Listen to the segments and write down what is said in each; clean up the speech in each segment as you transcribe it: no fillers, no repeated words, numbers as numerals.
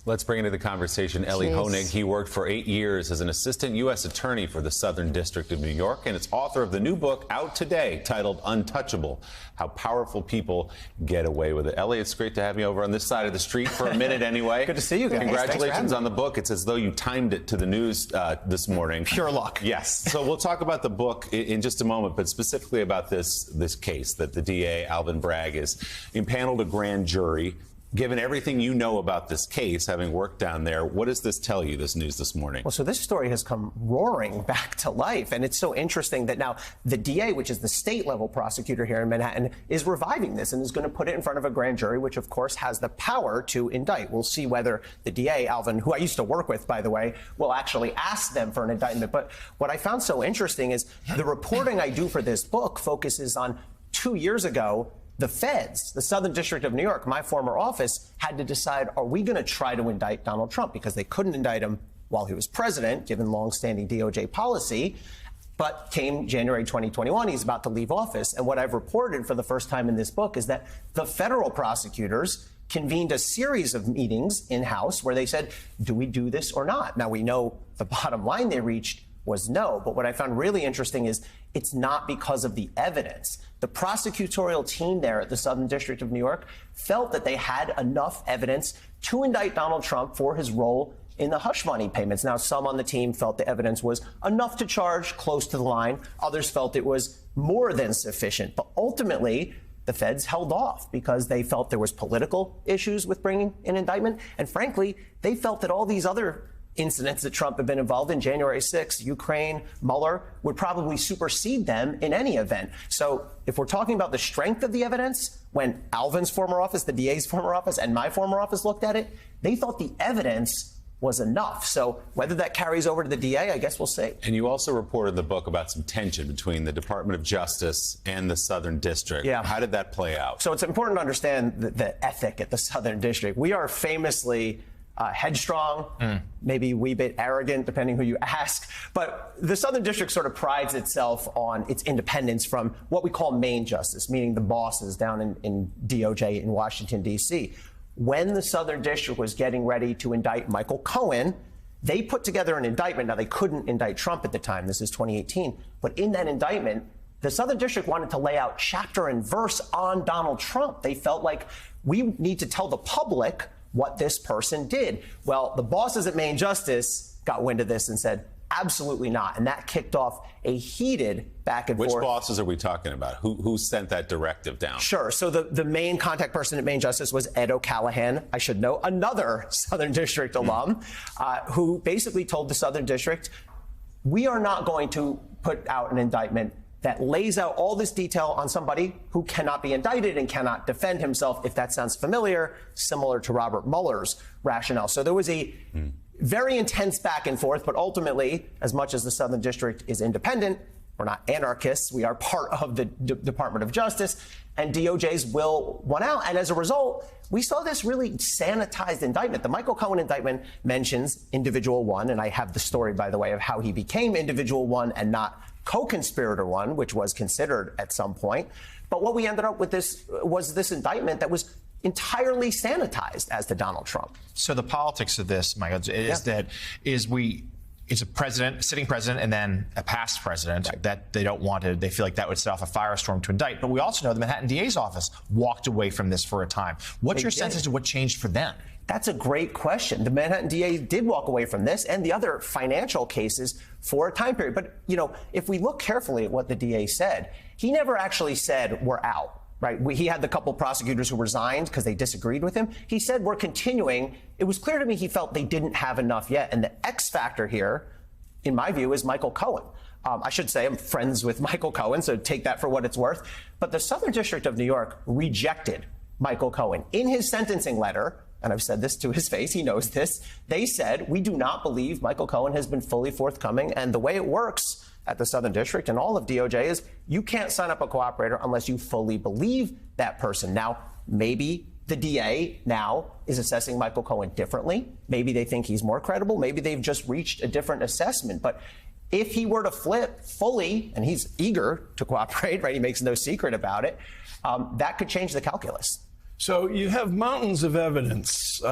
Let's bring into the conversation Elie Honig. He worked for 8 years as an assistant U.S. attorney for the Southern District of New York, and is author of the new book out today titled Untouchable: How Powerful People Get Away with It. Elie, it's great to have you over on this side of the street for a minute anyway. Good to see you guys. Congratulations on the book. It's as though you timed it to the news this morning. Pure luck. Yes. So we'll talk about the book in just a moment, but specifically about this case that the DA, Alvin Bragg, is impaneled a grand jury. Given everything you know about this case, having worked down there, what does this tell you, this news this morning? Well, so this story has come roaring back to life, and it's so interesting that now the DA, which is the state-level prosecutor here in Manhattan, is reviving this and is going to put it in front of a grand jury, which, of course, has the power to indict. We'll see whether the DA, Alvin, who I used to work with, by the way, will actually ask them for an indictment. But what I found so interesting is the reporting I do for this book focuses on 2 years ago. The feds, the Southern District of New York, my former office, had to decide, are we going to try to indict Donald Trump? Because they couldn't indict him while he was president, given longstanding DOJ policy. But came January 2021, he's about to leave office. And what I've reported for the first time in this book is that the federal prosecutors convened a series of meetings in-house where they said, do we do this or not? Now, we know the bottom line they reached was no. But what I found really interesting is it's not because of the evidence. The prosecutorial team there at the Southern District of New York felt that they had enough evidence to indict Donald Trump for his role in the hush money payments. Now, some on the team felt the evidence was enough to charge, close to the line. Others felt it was more than sufficient. But ultimately, the feds held off because they felt there was political issues with bringing an indictment. And frankly, they felt that all these other incidents that Trump had been involved in, January 6th, Ukraine, Mueller, would probably supersede them in any event. So if we're talking about the strength of the evidence, when Alvin's former office, the DA's former office, and my former office looked at it, they thought the evidence was enough. So whether that carries over to the DA, I guess we'll see. And you also reported in the book about some tension between the Department of Justice and the Southern District. Yeah. How did that play out? So it's important to understand the ethic at the Southern District. We are famously headstrong, maybe a wee bit arrogant, depending who you ask. But the Southern District sort of prides itself on its independence from what we call main justice, meaning the bosses down in DOJ in Washington, D.C. When the Southern District was getting ready to indict Michael Cohen, they put together an indictment. Now, they couldn't indict Trump at the time. This is 2018. But in that indictment, the Southern District wanted to lay out chapter and verse on Donald Trump. They felt like we need to tell the public what this person did. Well, the bosses at Main Justice got wind of this and said, absolutely not. And that kicked off a heated back and forth. Which bosses are we talking about? Who sent that directive down? Sure. So the main contact person at Main Justice was Ed O'Callaghan, I should know, another Southern District alum, who basically told the Southern District, we are not going to put out an indictment that lays out all this detail on somebody who cannot be indicted and cannot defend himself, if that sounds familiar, similar to Robert Mueller's rationale. So there was a very intense back and forth, but ultimately, as much as the Southern District is independent, we're not anarchists, we are part of the Department of Justice, and DOJ's will won out. And as a result, we saw this really sanitized indictment. The Michael Cohen indictment mentions individual one, and I have the story, by the way, of how he became individual one and not co-conspirator one, which was considered at some point. But what we ended up with was this indictment that was entirely sanitized as to Donald Trump. So the politics of this, Michael, it's a president, sitting president, and then a past president that they don't want to. They feel like that would set off a firestorm to indict. But we also know the Manhattan DA's office walked away from this for a time. What's your sense as to what changed for them? That's a great question. The Manhattan DA did walk away from this and the other financial cases for a time period. But, you know, if we look carefully at what the DA said, he never actually said we're out. Right. He had the couple prosecutors who resigned because they disagreed with him. He said we're continuing. It was clear to me he felt they didn't have enough yet. And the X factor here, in my view, is Michael Cohen. I should say I'm friends with Michael Cohen, so take that for what it's worth. But the Southern District of New York rejected Michael Cohen. In his sentencing letter, and I've said this to his face, he knows this, they said, we do not believe Michael Cohen has been fully forthcoming. And the way it works at the Southern District and all of DOJ is you can't sign up a cooperator unless you fully believe that person. Now, maybe the DA now is assessing Michael Cohen differently. Maybe they think he's more credible. Maybe they've just reached a different assessment. But if he were to flip fully, and he's eager to cooperate, right? He makes no secret about it, that could change the calculus. So you have mountains of evidence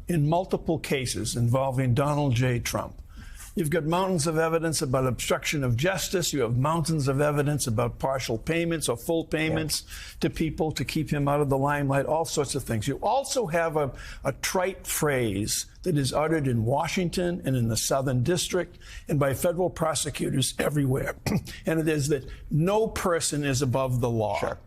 in multiple cases involving Donald J. Trump. You've got mountains of evidence about obstruction of justice. You have mountains of evidence about partial payments or full payments to people to keep him out of the limelight, all sorts of things. You also have a trite phrase that is uttered in Washington and in the Southern District and by federal prosecutors everywhere. And it is that no person is above the law. Sure.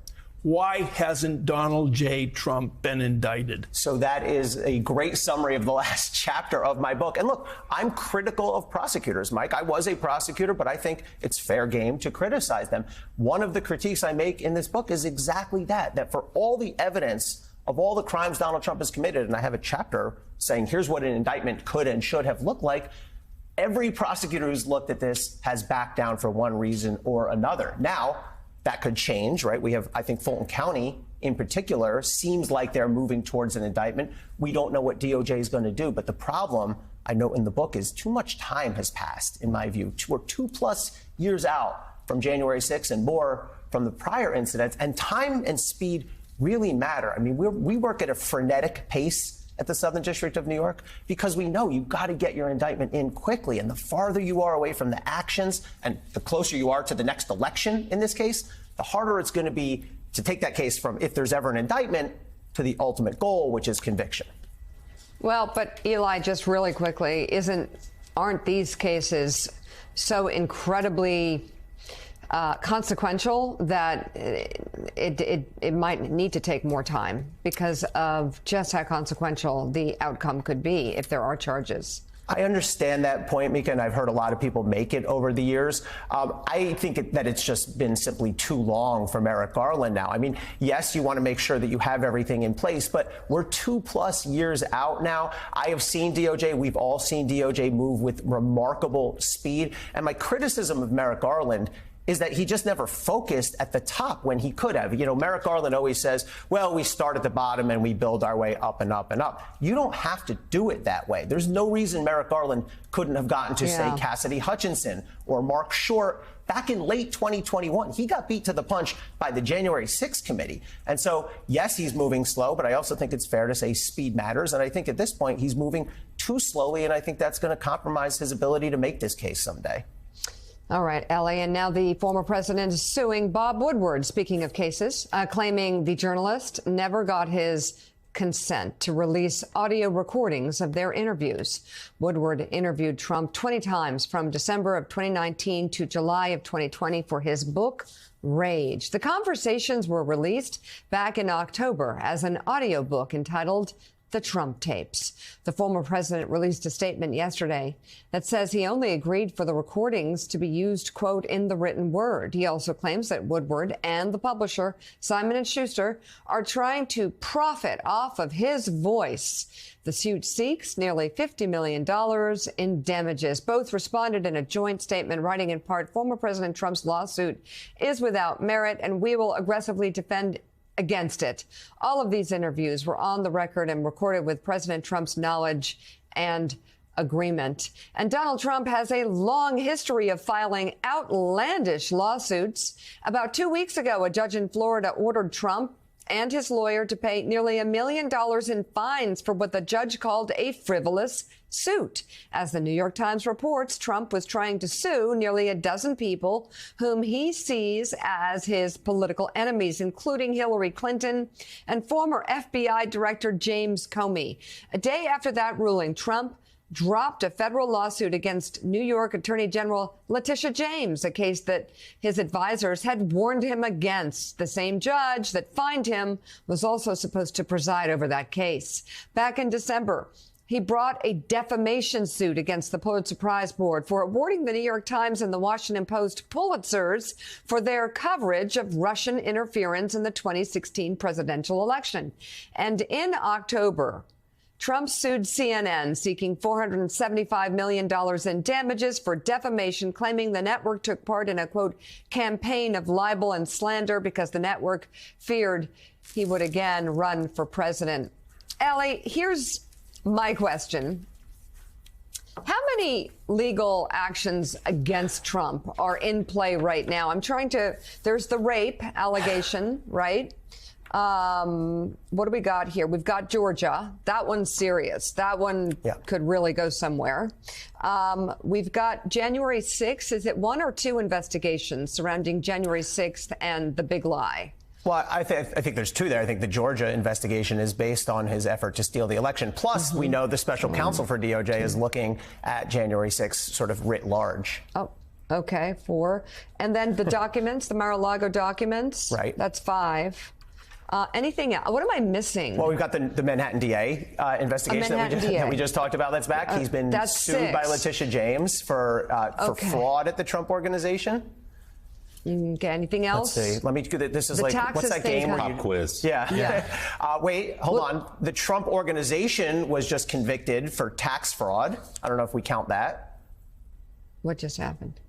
Why hasn't Donald J. Trump been indicted? So that is a great summary of the last chapter of my book. And look, I'm critical of prosecutors, Mike. I was a prosecutor, but I think it's fair game to criticize them. One of the critiques I make in this book is exactly that for all the evidence of all the crimes Donald Trump has committed, and I have a chapter saying here's what an indictment could and should have looked like, every prosecutor who's looked at this has backed down for one reason or another. Now, that could change, right? We have, I think, Fulton County in particular seems like they're moving towards an indictment. We don't know what DOJ is going to do. But the problem, I note in the book, is too much time has passed, in my view. We're 2+ years out from January 6th and more from the prior incidents. And time and speed really matter. I mean, we work at a frenetic pace at the Southern District of New York because we know you've got to get your indictment in quickly. And the farther you are away from the actions and the closer you are to the next election in this case, the harder it's going to be to take that case from, if there's ever an indictment, to the ultimate goal, which is conviction. Well, but Eli, just really quickly, aren't these cases so incredibly consequential that it might need to take more time because of just how consequential the outcome could be if there are charges? I understand that point, Mika, and I've heard a lot of people make it over the years. I think that it's just been simply too long for Merrick Garland now. I mean, yes, you want to make sure that you have everything in place, but we're 2+ years out now. I have seen DOJ. We've all seen DOJ move with remarkable speed. And my criticism of Merrick Garland is that he just never focused at the top when he could have. You know, Merrick Garland always says, well, we start at the bottom and we build our way up and up and up. You don't have to do it that way. There's no reason Merrick Garland couldn't have gotten to, say, Cassidy Hutchinson or Mark Short back in late 2021. He got beat to the punch by the January 6th committee. And so, yes, he's moving slow, but I also think it's fair to say speed matters. And I think at this point, he's moving too slowly, and I think that's going to compromise his ability to make this case someday. All right, Ellie. And now the former president is suing Bob Woodward, speaking of cases, claiming the journalist never got his consent to release audio recordings of their interviews. Woodward interviewed Trump 20 times from December of 2019 to July of 2020 for his book, Rage. The conversations were released back in October as an audiobook entitled The Trump Tapes. The former president released a statement yesterday that says he only agreed for the recordings to be used, quote, in the written word. He also claims that Woodward and the publisher, Simon & Schuster, are trying to profit off of his voice. The suit seeks nearly $50 million in damages. Both responded in a joint statement, writing in part, former President Trump's lawsuit is without merit, and we will aggressively defend against it. All of these interviews were on the record and recorded with President Trump's knowledge and agreement. And Donald Trump has a long history of filing outlandish lawsuits. About 2 weeks ago, a judge in Florida ordered Trump and his lawyer to pay nearly $1 million in fines for what the judge called a frivolous suit. As the New York Times reports, Trump was trying to sue nearly a dozen people whom he sees as his political enemies, including Hillary Clinton and former FBI Director James Comey. A day after that ruling, Trump dropped a federal lawsuit against New York Attorney General Letitia James, a case that his advisors had warned him against. The same judge that fined him was also supposed to preside over that case. Back in December, he brought a defamation suit against the Pulitzer Prize Board for awarding the New York Times and the Washington Post Pulitzers for their coverage of Russian interference in the 2016 presidential election. And in October, Trump sued CNN, seeking $475 million in damages for defamation, claiming the network took part in a, quote, campaign of libel and slander because the network feared he would again run for president. Ellie, here's my question. How many legal actions against Trump are in play right now? There's the rape allegation, right? What do we got here? We've got Georgia. That one's serious. That one could really go somewhere. We've got January 6th. Is it one or two investigations surrounding January 6th and the big lie? Well, I think there's two there. I think the Georgia investigation is based on his effort to steal the election. Plus, we know the special counsel for DOJ is looking at January 6th sort of writ large. Oh, okay, 4. And then the documents, the Mar-a-Lago documents. Right. That's 5. Anything else? What am I missing? Well, we've got the Manhattan DA investigation that we just talked about. That's back. He's been sued by Letitia James for fraud at the Trump Organization. Okay, anything else? Let's see. Let me do that. This is like, what's that game? Pop quiz. Yeah. Wait, hold on. The Trump Organization was just convicted for tax fraud. I don't know if we count that. What just happened?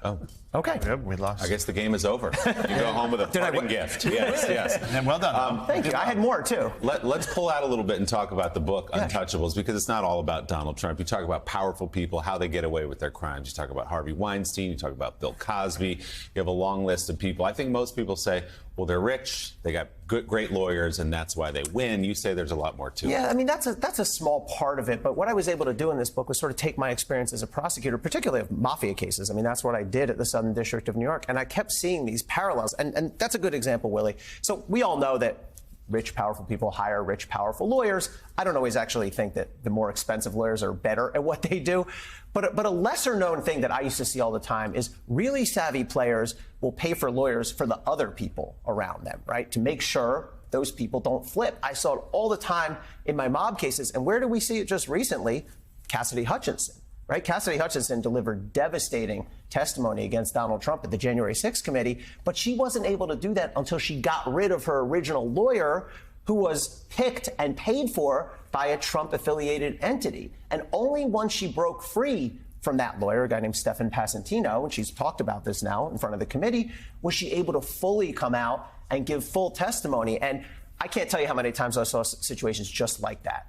Oh. Okay. Yep, we lost. I guess the game is over. You go home with a parting gift. Yes. And well done. Thank you. I had more, too. Let's pull out a little bit and talk about the book, Untouchables, because it's not all about Donald Trump. You talk about powerful people, how they get away with their crimes. You talk about Harvey Weinstein. You talk about Bill Cosby. You have a long list of people. I think most people say, well, they're rich, they got great lawyers, and that's why they win. You say there's a lot more to it. Yeah, I mean, that's a small part of it. But what I was able to do in this book was sort of take my experience as a prosecutor, particularly of mafia cases. I mean, that's what I did at the Southern District of New York. And I kept seeing these parallels. And that's a good example, Willie. So we all know that rich, powerful people hire rich, powerful lawyers. I don't always actually think that the more expensive lawyers are better at what they do. But a lesser known thing that I used to see all the time is really savvy players will pay for lawyers for the other people around them, right? To make sure those people don't flip. I saw it all the time in my mob cases. And where do we see it just recently? Cassidy Hutchinson, right? Cassidy Hutchinson delivered devastating testimony against Donald Trump at the January 6th committee, but she wasn't able to do that until she got rid of her original lawyer, who was picked and paid for by a Trump-affiliated entity. And only once she broke free from that lawyer, a guy named Stefan Passantino, and she's talked about this now in front of the committee, was she able to fully come out and give full testimony. And I can't tell you how many times I saw situations just like that.